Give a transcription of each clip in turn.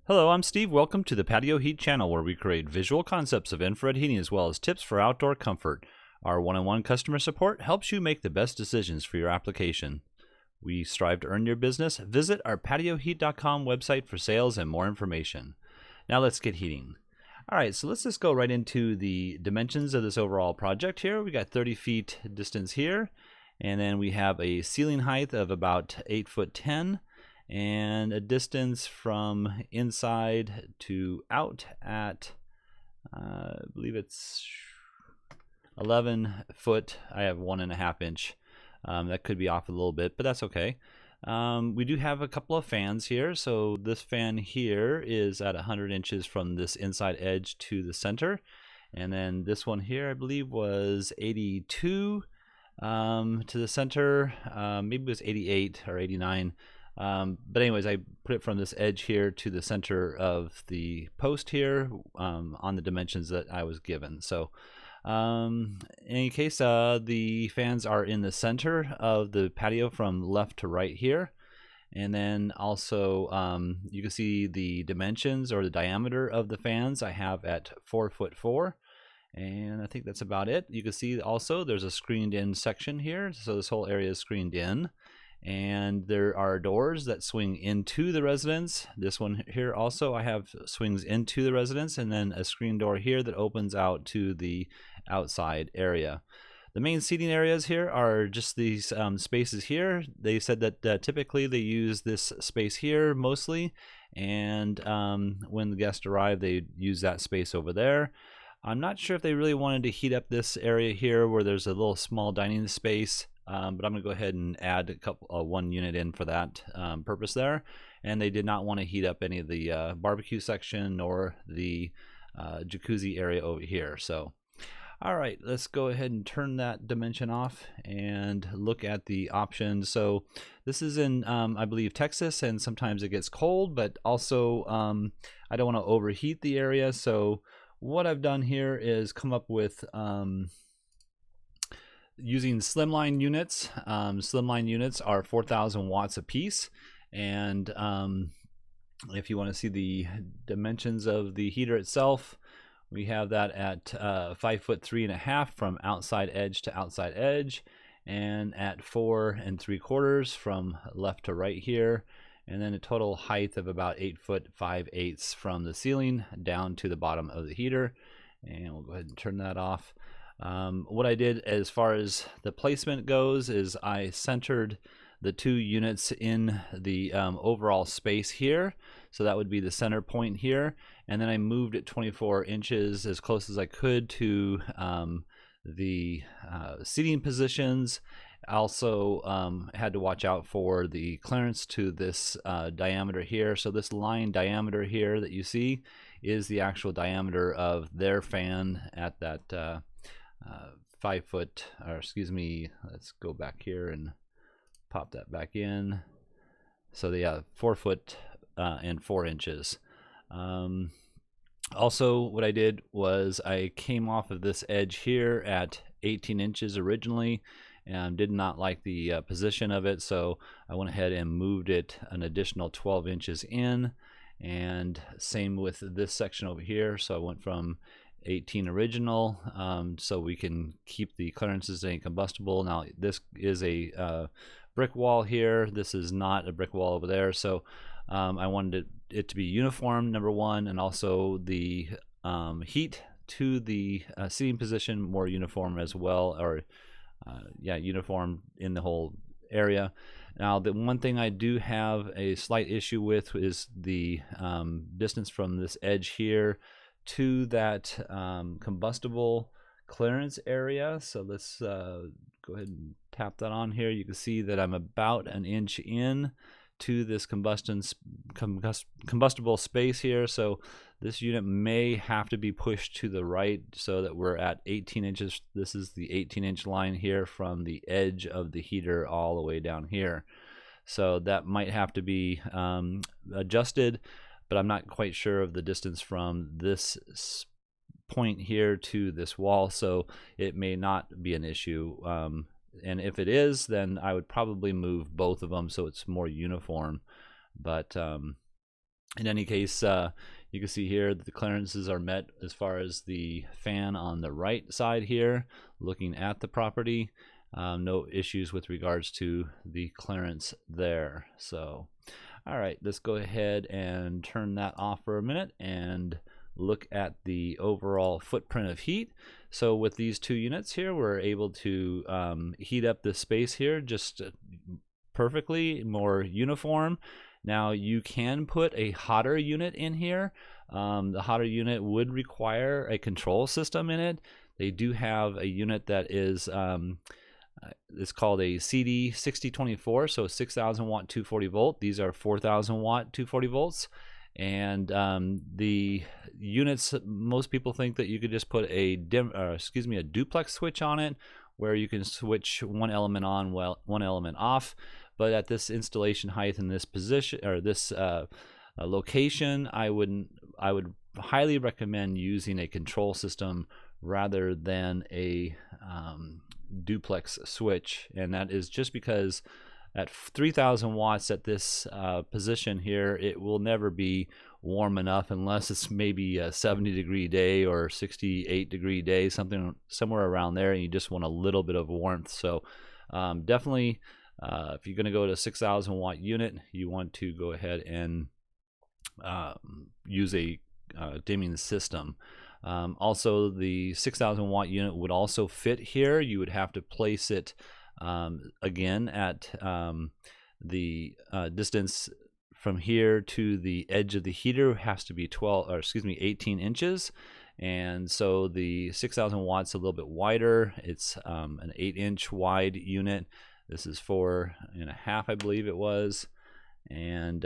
Hello, I'm Steve. Welcome to the Patio Heat channel, where we create visual concepts of infrared heating as well as tips for outdoor comfort. Our one-on-one customer support helps you make the best decisions for your application. We strive to earn your business. Visit our patioheat.com website for sales and more information. Now let's get heating. All right, so let's just go right into the dimensions of this overall project here. We got 30 feet distance here, and then we have a ceiling height of about 8'10", and a distance from inside to out at, I believe it's 11 foot. I have 1.5 inch. That could be off a little bit, but that's okay. We do have a couple of fans here. So this fan here is at 100 inches from this inside edge to the center. And then this one here, I believe, was 82 to the center. Maybe it was 88 or 89. But anyways, I put it from this edge here to the center of the post here on the dimensions that I was given. So in any case, the fans are in the center of the patio from left to right here. And then also you can see the dimensions or the diameter of the fans I have at 4'4". And I think that's about it. You can see also there's a screened in section here. So this whole area is screened in. And there are doors that swing into the residence. This one here also I have swings into the residence, and then a screen door here that opens out to the outside area. The main seating areas here are just these spaces here. They said that typically they use this space here mostly, and when the guests arrive they use that space over there. I'm not sure if they really wanted to heat up this area here where there's a little small dining space. But I'm going to go ahead and add one unit in for that purpose there. And they did not want to heat up any of the barbecue section or the jacuzzi area over here. So, all right, let's go ahead and turn that dimension off and look at the options. So this is in, I believe, Texas, and sometimes it gets cold, but also I don't want to overheat the area. So what I've done here is come up with using SlimLine units. SlimLine units are 4,000 watts a piece, and if you want to see the dimensions of the heater itself, we have that at 5'3.5" from outside edge to outside edge, and at 4 3/4 from left to right here, and then a total height of about 8'5" from the ceiling down to the bottom of the heater. And we'll go ahead and turn that off. What I did as far as the placement goes is I centered the two units in the overall space here. So that would be the center point here. And then I moved it 24 inches as close as I could to the seating positions. I also had to watch out for the clearance to this diameter here. So this line diameter here that you see is the actual diameter of their fan at that 5 foot, or excuse me, let's go back here and pop that back in. So yeah, 4 foot and 4 inches. Also, what I did was I came off of this edge here at 18 inches originally, and did not like the position of it, so I went ahead and moved it an additional 12 inches in. And same with this section over here, so I went from 18 original, so we can keep the clearances and combustible. Now this is a brick wall here. This is not a brick wall over there, so I wanted it to be uniform, number one, and also the heat to the seating position more uniform as well, or yeah, uniform in the whole area. Now the one thing I do have a slight issue with is the distance from this edge here to that combustible clearance area. So let's go ahead and tap that on here. You can see that I'm about an inch in to this combustible space here. So this unit may have to be pushed to the right so that we're at 18 inches. This is the 18-inch line here from the edge of the heater all the way down here. So that might have to be adjusted, but I'm not quite sure of the distance from this point here to this wall, so it may not be an issue. And if it is, then I would probably move both of them so it's more uniform. But In any case, you can see here that the clearances are met as far as the fan on the right side here, looking at the property. No issues with regards to the clearance there. So, all right, let's go ahead and turn that off for a minute and look at the overall footprint of heat. So with these two units here, we're able to heat up the space here just perfectly, more uniform. Now you can put a hotter unit in here. The hotter unit would require a control system in it. They do have a unit that is it's called a CD 6024, so 6,000 watt 240 volt. These are 4,000 watt 240 volts. And the units, most people think that you could just put a duplex switch on it, where you can switch one element on, one element off. But at this installation height in this position, or this location, I would highly recommend using a control system rather than a duplex switch. And that is just because at 3,000 watts at this position here, it will never be warm enough unless it's maybe a 70-degree day or 68-degree day, somewhere around there, and you just want a little bit of warmth. So definitely, if you're going to go to a 6,000 watt unit, you want to go ahead and use a dimming system. Also, the 6,000 watt unit would also fit here. You would have to place it again at the distance from here to the edge of the heater has to be 18 inches. And so the 6,000 watts a little bit wider. It's an 8-inch wide unit. This is 4.5, I believe it was. And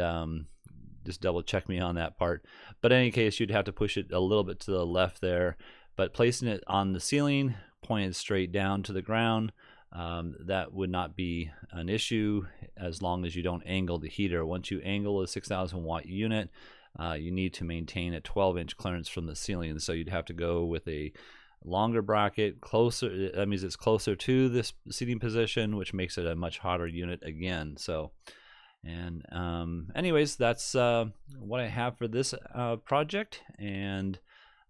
just double check me on that part. But in any case, you'd have to push it a little bit to the left there. But placing it on the ceiling, pointed straight down to the ground, that would not be an issue as long as you don't angle the heater. Once you angle a 6,000 watt unit, you need to maintain a 12-inch clearance from the ceiling. So you'd have to go with a longer bracket, closer. That means it's closer to this seating position, which makes it a much hotter unit again. So, and anyways, that's what I have for this project. And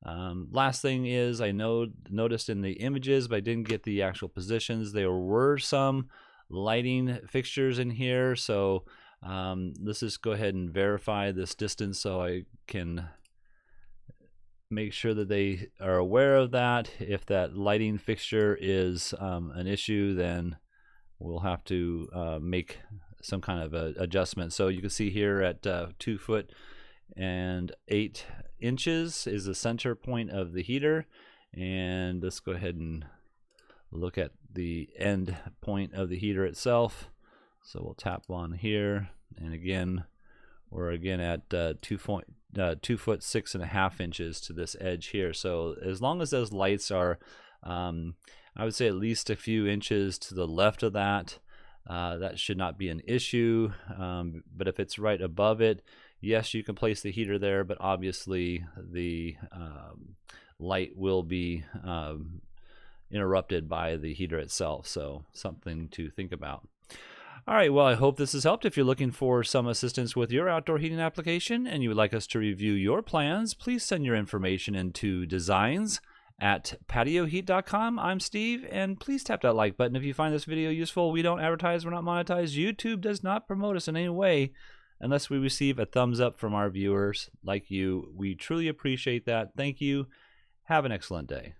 last thing is, I noticed in the images, but I didn't get the actual positions, there were some lighting fixtures in here. So let's just go ahead and verify this distance so I can make sure that they are aware of that. If that lighting fixture is an issue, then we'll have to make some kind of a adjustment. So you can see here at 2 foot and 8 inches is the center point of the heater. And let's go ahead and look at the end point of the heater itself. So we'll tap on here, and again, we're again at 2 foot 6.5 inches to this edge here. So as long as those lights are, I would say at least a few inches to the left of that, that should not be an issue. But if it's right above it, yes, you can place the heater there, but obviously the light will be interrupted by the heater itself. So something to think about. All right, well, I hope this has helped. If you're looking for some assistance with your outdoor heating application and you would like us to review your plans, please send your information into designs@patioheat.com. I'm Steve, and please tap that like button if you find this video useful. We don't advertise, we're not monetized. YouTube does not promote us in any way unless we receive a thumbs up from our viewers like you. We truly appreciate that. Thank you. Have an excellent day.